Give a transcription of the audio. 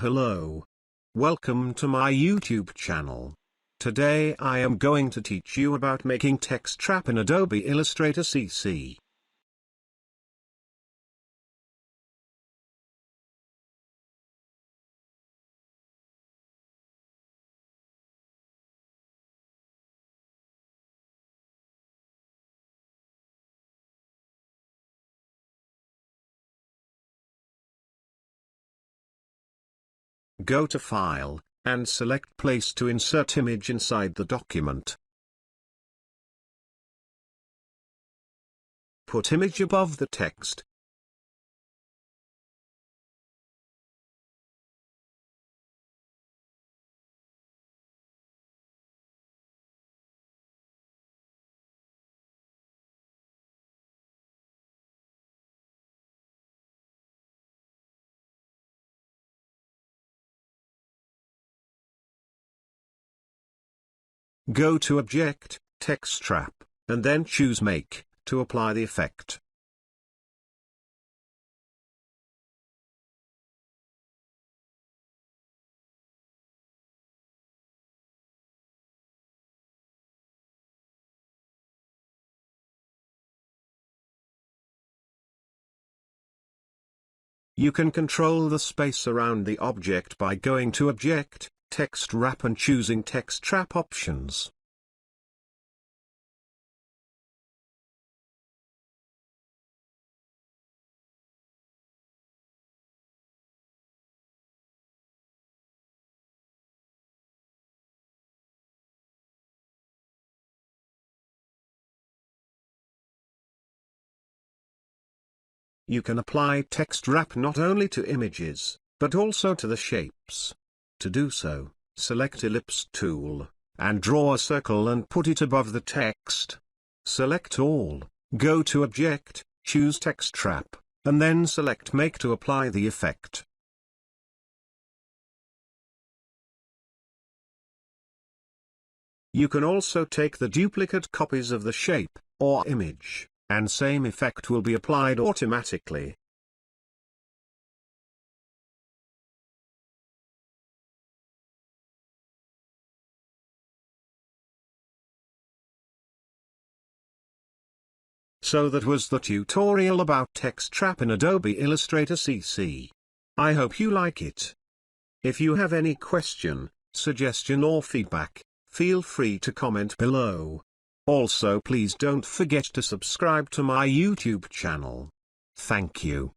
Hello. Welcome to my YouTube channel. Today I am going to teach you about making text trap in Adobe Illustrator CC. Go to File, and select Place to insert image inside the document. Put image above the text. Go to Object, Text Trap, and then choose Make, to apply the effect. You can control the space around the object by going to Object, Text Wrap and choosing Text Trap options. You can apply text wrap not only to images, but also to the shapes. To do so, select Ellipse tool, and draw a circle and put it above the text. Select all, go to Object, choose Text Trap, and then select Make to apply the effect. You can also take the duplicate copies of the shape, or image, and same effect will be applied automatically. So that was the tutorial about text trap in Adobe Illustrator CC. I hope you like it. If you have any question, suggestion or feedback, feel free to comment below. Also please don't forget to subscribe to my YouTube channel. Thank you.